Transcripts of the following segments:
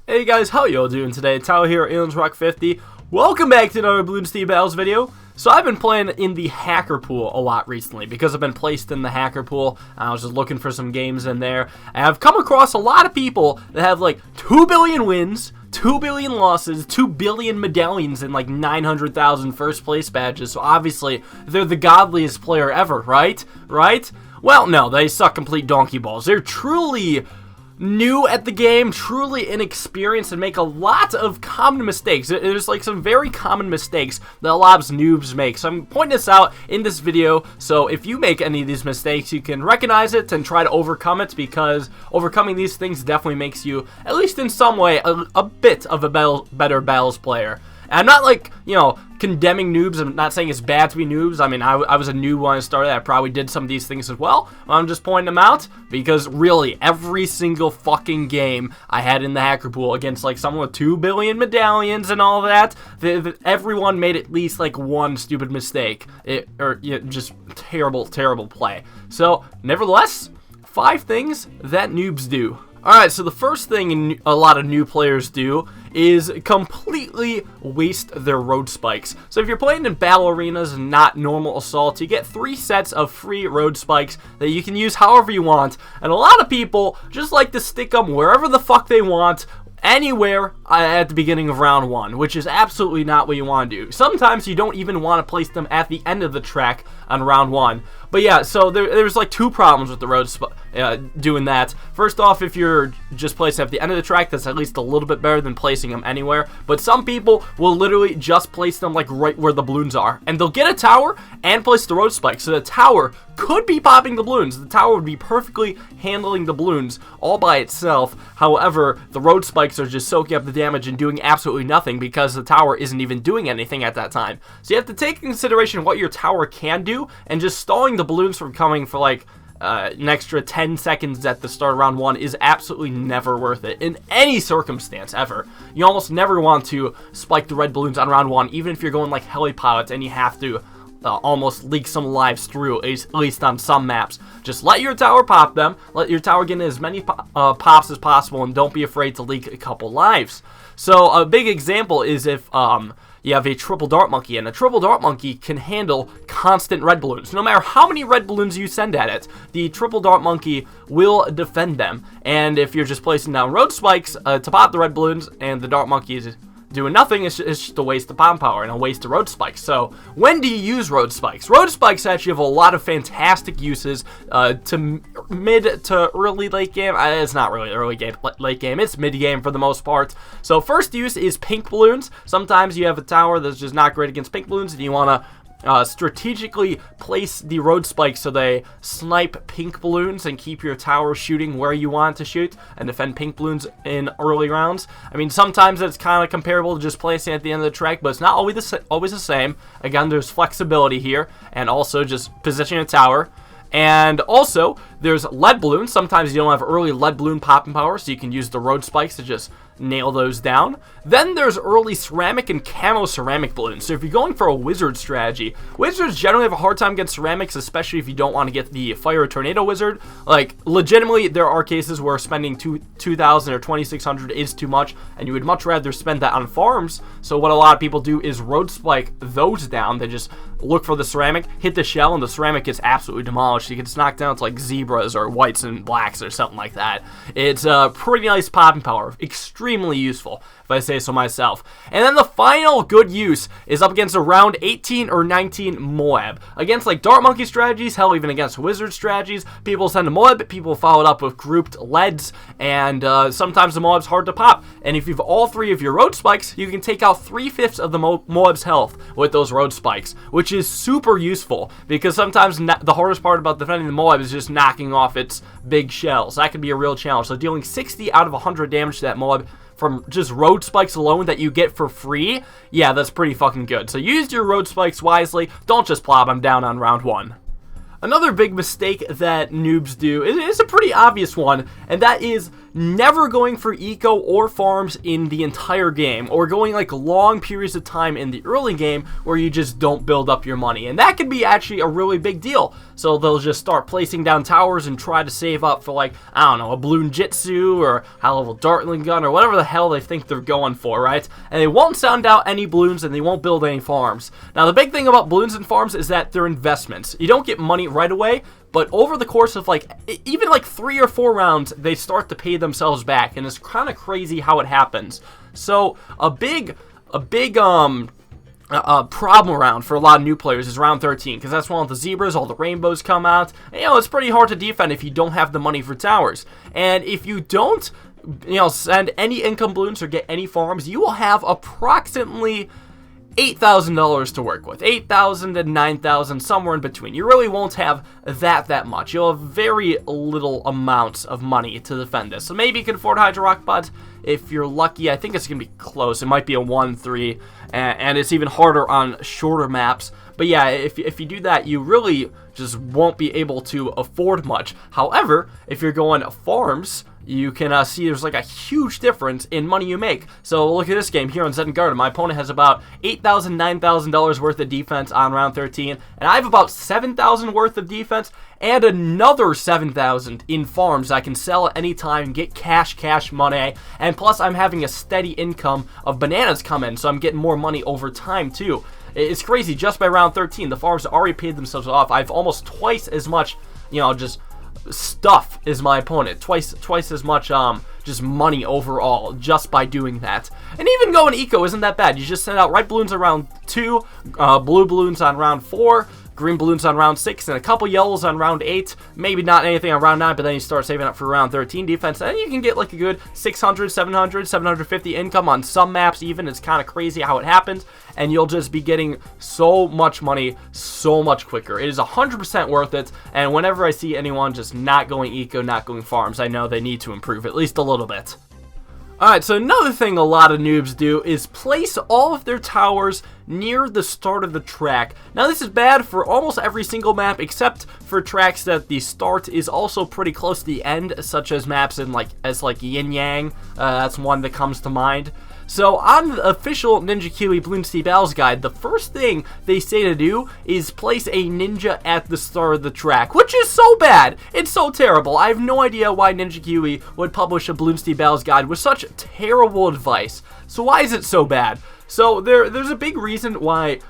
Hey guys, how y'all doing today? Tyler here, AliensRock50. Welcome back to another Bloons TD Battles video. So I've been playing in the hacker pool a lot recently because I've been placed in the hacker pool. I was just looking for some games in there. And I've come across a lot of people that have like 2 billion wins, 2 billion losses, 2 billion medallions, and like 900,000 first place badges. So obviously they're the godliest player ever, right? Well, no, they suck complete donkey balls. They're truly new at the game, truly inexperienced, and make a lot of common mistakes. There's like some very common mistakes that a lot of noobs make. So I'm pointing this out in this video, so if you make any of these mistakes, you can recognize it and try to overcome it, because overcoming these things definitely makes you, at least in some way, a bit of a better battles player. And I'm not like, condemning noobs. I'm not saying it's bad to be noobs. I mean, I was a noob when I started. I probably did some of these things as well. I'm just pointing them out because really every single fucking game I had in the hacker pool against like someone with 2 billion medallions and all that, everyone made at least like one stupid mistake or just terrible play. So nevertheless, 5 things that noobs do. Alright, so the first thing a lot of new players do is completely waste their road spikes. So if you're playing in battle arenas and not normal assaults, you get 3 sets of free road spikes that you can use however you want. And a lot of people just like to stick them wherever the fuck they want, anywhere at the beginning of round 1, which is absolutely not what you want to do. Sometimes you don't even want to place them at the end of the track on round 1. But yeah, so there's like 2 problems with the road doing that. First off, if you're just placing at the end of the track, that's at least a little bit better than placing them anywhere. But some people will literally just place them like right where the balloons are, and they'll get a tower and place the road spike. So the tower could be popping the balloons. The tower would be perfectly handling the balloons all by itself. However, the road spikes are just soaking up the damage and doing absolutely nothing because the tower isn't even doing anything at that time. So you have to take into consideration what your tower can do, and just stalling the balloons from coming for like an extra 10 seconds at the start of round 1 is absolutely never worth it in any circumstance ever. You almost never want to spike the red balloons on round 1, even if you're going like heli pilots and you have to almost leak some lives through, at least on some maps. Just let your tower pop them, let your tower get in as many pops as possible, and don't be afraid to leak a couple lives. So a big example is if you have a triple dart monkey, and a triple dart monkey can handle constant red balloons. No matter how many red balloons you send at it, the triple dart monkey will defend them. And if you're just placing down road spikes to pop the red balloons and the dart monkey is doing nothing, it's just a waste of bomb power and a waste of road spikes. So when do you use road spikes? Road spikes actually have a lot of fantastic uses to mid to early late game. It's not really early game, late game. It's mid game for the most part. So first use is pink balloons. Sometimes you have a tower that's just not great against pink balloons, and you want to strategically place the road spikes so they snipe pink balloons and keep your tower shooting where you want it to shoot and defend pink balloons in early rounds. I mean, sometimes it's kind of comparable to just placing at the end of the track, but it's not always the same. Again, there's flexibility here, and also just positioning a tower. And also, there's lead balloons. Sometimes you don't have early lead balloon popping power, so you can use the road spikes to just nail those down. Then there's early ceramic and camo ceramic balloons. So if you're going for a wizard strategy, wizards generally have a hard time against ceramics, especially if you don't want to get the fire tornado wizard. Like, legitimately, there are cases where spending 2,000 or 2,600 is too much, and you would much rather spend that on farms. So what a lot of people do is road spike those down. They just look for the ceramic, hit the shell, and the ceramic gets absolutely demolished. You get knocked down to like zebras or whites and blacks or something like that. It's a pretty nice popping power. Extremely useful, if I say so myself. And then the final good use is up against a round 18 or 19 Moab. Against like dart monkey strategies, hell, even against wizard strategies, people send a Moab, people follow it up with grouped leads, and sometimes the Moab's hard to pop. And if you have all 3 of your road spikes, you can take out 3/5 of the Moab's health with those road spikes, which is super useful, because sometimes the hardest part about defending the Moab is just knocking off its big shells. That can be a real challenge. So dealing 60 out of 100 damage to that Moab from just road spikes alone that you get for free, yeah, that's pretty fucking good. So use your road spikes wisely. Don't just plop them down on round 1. Another big mistake that noobs do is a pretty obvious one, and that is never going for eco or farms in the entire game, or going like long periods of time in the early game where you just don't build up your money. And that can be actually a really big deal. So they'll just start placing down towers and try to save up for, like, I don't know, a Bloon Jitsu or high level Dartling gun or whatever the hell they think they're going for, right? And they won't sound out any balloons and they won't build any farms. Now the big thing about balloons and farms is that they're investments. You don't get money right away, but over the course of like even like 3 or 4 rounds, they start to pay themselves back, and it's kind of crazy how it happens. So a big problem round for a lot of new players is round 13, because that's when all the zebras, all the rainbows come out. And, you know, it's pretty hard to defend if you don't have the money for towers. And if you don't, you know, send any income balloons or get any farms, you will have approximately $8,000 to work with. 8,000 and 9,000, somewhere in between. You really won't have that much. You'll have very little amounts of money to defend this. So maybe you can afford Hydro Rock Pods if you're lucky. I think it's going to be close. It might be a 1-3, and it's even harder on shorter maps. But yeah, if you do that, you really just won't be able to afford much. However, if you're going farms, you can see there's like a huge difference in money you make. So look at this game here on Zen Garden. My opponent has about $8,000, $9,000 worth of defense on round 13, and I have about $7,000 worth of defense and another $7,000 in farms I can sell at any time, get cash money, and plus I'm having a steady income of bananas come in, so I'm getting more money over time too. It's crazy. Just by round 13, the farms already paid themselves off. I've almost twice as much, you know, just stuff as my opponent. Twice as much just money overall just by doing that. And even going eco isn't that bad. You just send out white balloons on round 2, blue balloons on round 4, green balloons on round 6, and a couple yellows on round 8. Maybe not anything on round 9, but then you start saving up for round 13 defense, and you can get like a good 600, 700, 750 income on some maps even. It's kind of crazy how it happens, and you'll just be getting so much money so much quicker. It is 100% worth it, and whenever I see anyone just not going eco, not going farms, I know they need to improve at least a little bit. Alright, so another thing a lot of noobs do is place all of their towers near the start of the track. Now this is bad for almost every single map except for tracks that the start is also pretty close to the end, such as maps in like Yin Yang. That's one that comes to mind. So on the official Ninja Kiwi Bloons TD Battles guide, the first thing they say to do is place a ninja at the start of the track, which is so bad. It's so terrible. I have no idea why Ninja Kiwi would publish a Bloons TD Battles guide with such terrible advice. So why is it so bad? So there's a big reason why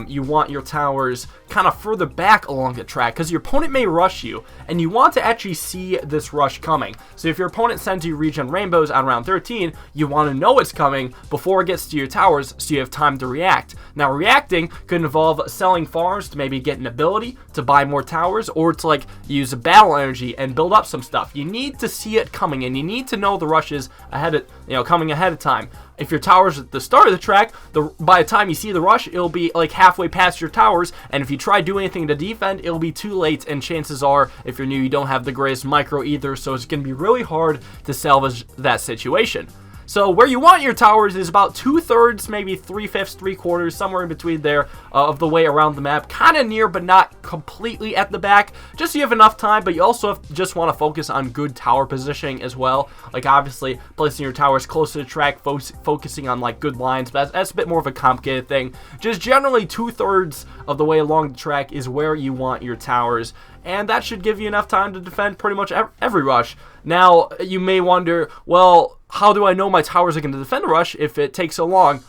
you want your towers kind of further back along the track, because your opponent may rush you, and you want to actually see this rush coming. So if your opponent sends you regen rainbows on round 13, you want to know it's coming before it gets to your towers, so you have time to react. Now reacting could involve selling farms to maybe get an ability to buy more towers, or to like use a battle energy and build up some stuff. You need to see it coming, and you need to know the rushes ahead of, coming ahead of time. If your tower's at the start of the track, by the time you see the rush, it'll be like halfway past your towers, and if you try to do anything to defend, it'll be too late, and chances are, if you're new, you don't have the greatest micro either, so it's going to be really hard to salvage that situation. So where you want your towers is about 2/3, maybe 3/5, 3/4, somewhere in between there of the way around the map. Kind of near, but not completely at the back. Just so you have enough time, but you also just want to focus on good tower positioning as well. Like obviously placing your towers close to the track, focusing on like good lines, but that's a bit more of a complicated thing. Just generally 2/3 of the way along the track is where you want your towers, and that should give you enough time to defend pretty much every rush. Now, you may wonder, well, how do I know my towers are going to defend a rush if it takes so long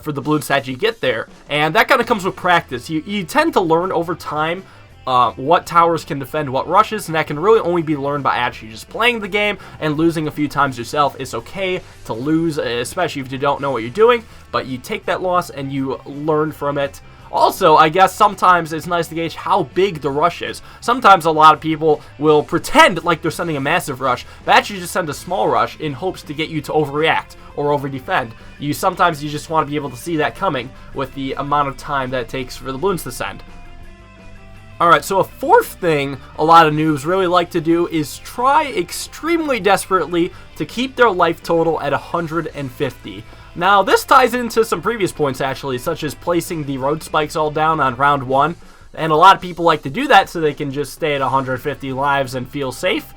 for the balloons to actually get there? And that kind of comes with practice. You tend to learn over time what towers can defend what rushes, and that can really only be learned by actually just playing the game and losing a few times yourself. It's okay to lose, especially if you don't know what you're doing, but you take that loss and you learn from it. Also, I guess sometimes it's nice to gauge how big the rush is. Sometimes a lot of people will pretend like they're sending a massive rush, but actually just send a small rush in hopes to get you to overreact or over-defend. Sometimes you just want to be able to see that coming with the amount of time that it takes for the balloons to send. Alright, so a fourth thing a lot of noobs really like to do is try extremely desperately to keep their life total at 150. Now, this ties into some previous points, actually, such as placing the road spikes all down on round 1. And a lot of people like to do that so they can just stay at 150 lives and feel safe.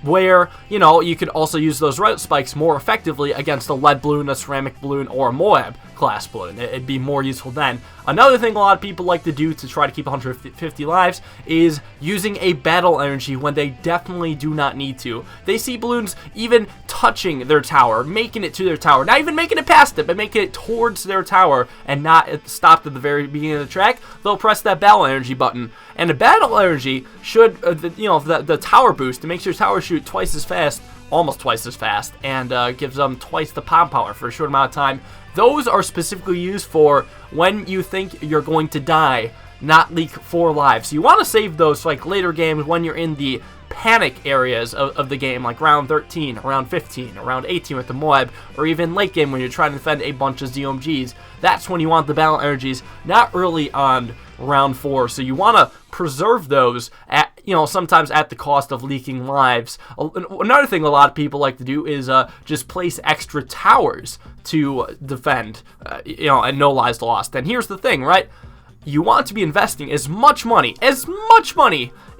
where, you know, you could also use those route spikes more effectively against a lead balloon, a ceramic balloon, or a Moab class balloon. It'd be more useful then. Another thing a lot of people like to do to try to keep 150 lives is using a battle energy when they definitely do not need to. They see balloons even touching their tower, making it to their tower, not even making it past it, but making it towards their tower and not stopped at the very beginning of the track. They'll press that battle energy button, and the battle energy should, the tower boost, it makes your tower shoot twice as fast, almost twice as fast, and gives them twice the pop power for a short amount of time. Those are specifically used for when you think you're going to die, not leak 4 lives. So you want to save those for like later games when you're in the panic areas of the game, like round 13, round 15, round 18 with the Moab, or even late game when you're trying to defend a bunch of ZOMGs. That's when you want the battle energies, not early on round 4. So you want to preserve those at, sometimes at the cost of leaking lives. Another thing a lot of people like to do is just place extra towers to defend, and no lives lost. And here's the thing, right? You want to be investing as much money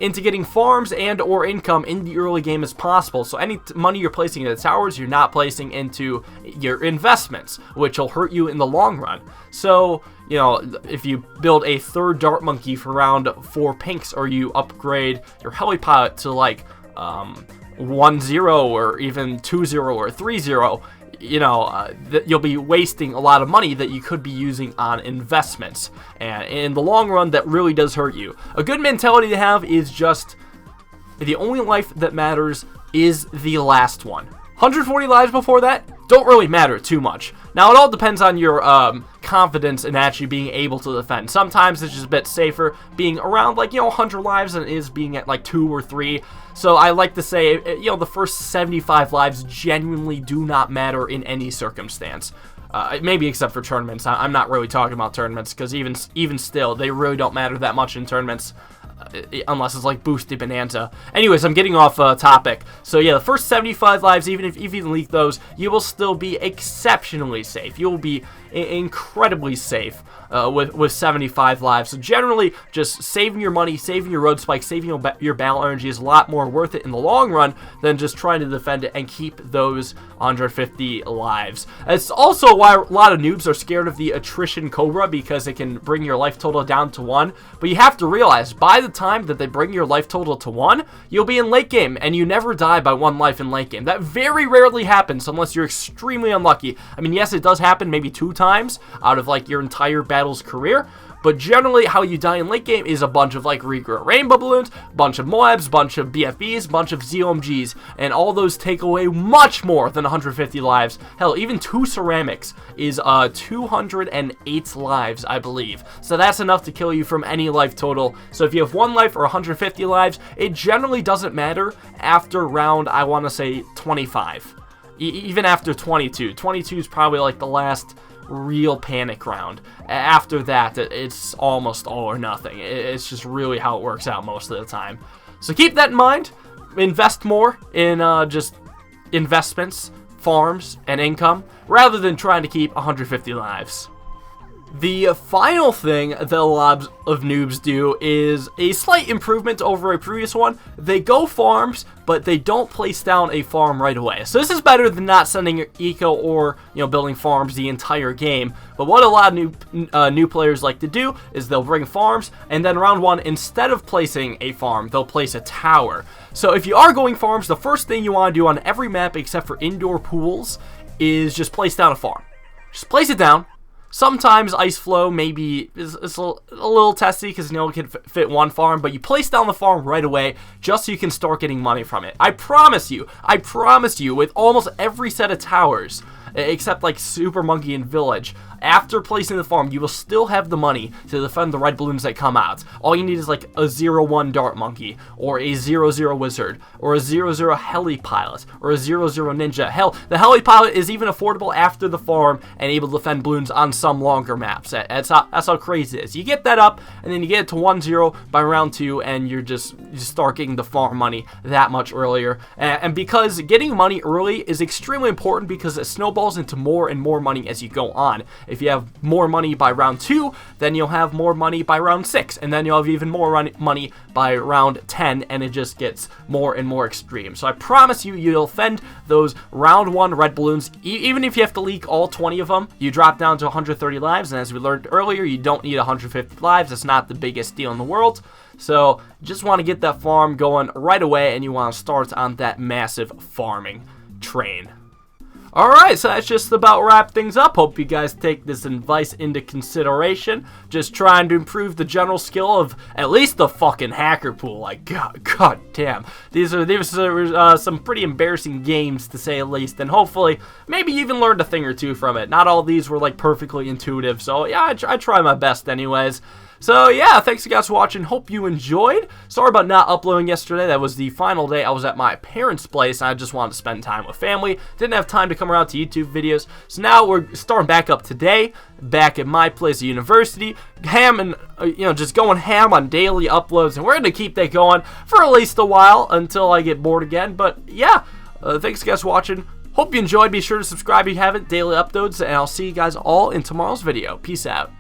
into getting farms and or income in the early game as possible. So any money you're placing into the towers, you're not placing into your investments, which will hurt you in the long run. So, if you build a 3rd dart monkey for round 4 pinks, or you upgrade your heli pilot to like 1-0 or even 2-0 or 3-0, you'll be wasting a lot of money that you could be using on investments. And in the long run, that really does hurt you. A good mentality to have is just the only life that matters is the last one. 140 lives before that don't really matter too much. Now, it all depends on your confidence in actually being able to defend. Sometimes it's just a bit safer being around 100 lives than it is being at 2 or 3. So I like to say, the first 75 lives genuinely do not matter in any circumstance. Maybe except for tournaments. I'm not really talking about tournaments, because even still, they really don't matter that much in tournaments. Unless it's like Boosted Bonanza. Anyways, I'm getting off topic. So yeah, the first 75 lives, even if you leak those, you will still be exceptionally safe. You will be incredibly safe with 75 lives. So generally, just saving your money, saving your road spikes, saving your battle energy is a lot more worth it in the long run than just trying to defend it and keep those 150 lives. It's also why a lot of noobs are scared of the attrition Cobra, because it can bring your life total down to 1. But you have to realize, by the time that they bring your life total to 1, you'll be in late game, and you never die by 1 life in late game. That very rarely happens unless you're extremely unlucky. I mean, yes, it does happen maybe 2 times out of your entire battle's career, but generally how you die in late game is a bunch of regrow rainbow balloons, bunch of Moabs, bunch of BFBs, bunch of ZOMGs, and all those take away much more than 150 lives. Hell, even 2 ceramics is 208 lives, I believe. So that's enough to kill you from any life total. So if you have 1 life or 150 lives, it generally doesn't matter after round, I want to say 25. Even after 22. 22 is probably the last real panic round. After that, it's almost all or nothing. It's just really how it works out most of the time. So keep that in mind. Invest more in just investments, farms, and income, rather than trying to keep 150 lives. The final thing that a lot of noobs do is a slight improvement over a previous one. They go farms, but they don't place down a farm right away. So this is better than not sending your eco or building farms the entire game. But what a lot of new players like to do is they'll bring farms, and then round 1, instead of placing a farm, they'll place a tower. So if you are going farms, the first thing you want to do on every map except for indoor pools is just place down a farm. Just place it down. Sometimes Ice Flow maybe is a little testy because it can fit 1 farm, but you place down the farm right away just so you can start getting money from it. I promise you, with almost every set of towers, except Super Monkey and Village, after placing the farm, you will still have the money to defend the red balloons that come out. All you need is a 0-1 Dart Monkey, or a 0-0 Wizard, or a 0-0 Heli Pilot, or a 0-0 Ninja. Hell, the Heli Pilot is even affordable after the farm and able to defend balloons on some longer maps. That's how crazy it is. You get that up, and then you get it to 1-0 by round 2, and you start getting the farm money that much earlier. And because getting money early is extremely important, because it snowballs snowballs into more and more money as you go on. If you have more money by round 2, then you'll have more money by round 6, and then you'll have even more money by round 10, and it just gets more and more extreme. So I promise you, you'll fend those round 1 red balloons. Even if you have to leak all 20 of them, you drop down to 130 lives, and as we learned earlier, you don't need 150 lives. It's not the biggest deal in the world. So just want to get that farm going right away, and you want to start on that massive farming train. Alright, so that's just about wrap things up. Hope you guys take this advice into consideration. Just trying to improve the general skill of at least the fucking hacker pool. Like, god damn. These are some pretty embarrassing games, to say the least. And hopefully, maybe you even learned a thing or two from it. Not all these were, like, perfectly intuitive. So, yeah, I try my best anyways. So, yeah, thanks you guys for watching. Hope you enjoyed. Sorry about not uploading yesterday. That was the final day I was at my parents' place, and I just wanted to spend time with family. Didn't have time to come around to YouTube videos. So now we're starting back up today, back at my place at university. Ham and, just going ham on daily uploads, and we're going to keep that going for at least a while until I get bored again. But, yeah, thanks you guys for watching. Hope you enjoyed. Be sure to subscribe if you haven't. Daily uploads, and I'll see you guys all in tomorrow's video. Peace out.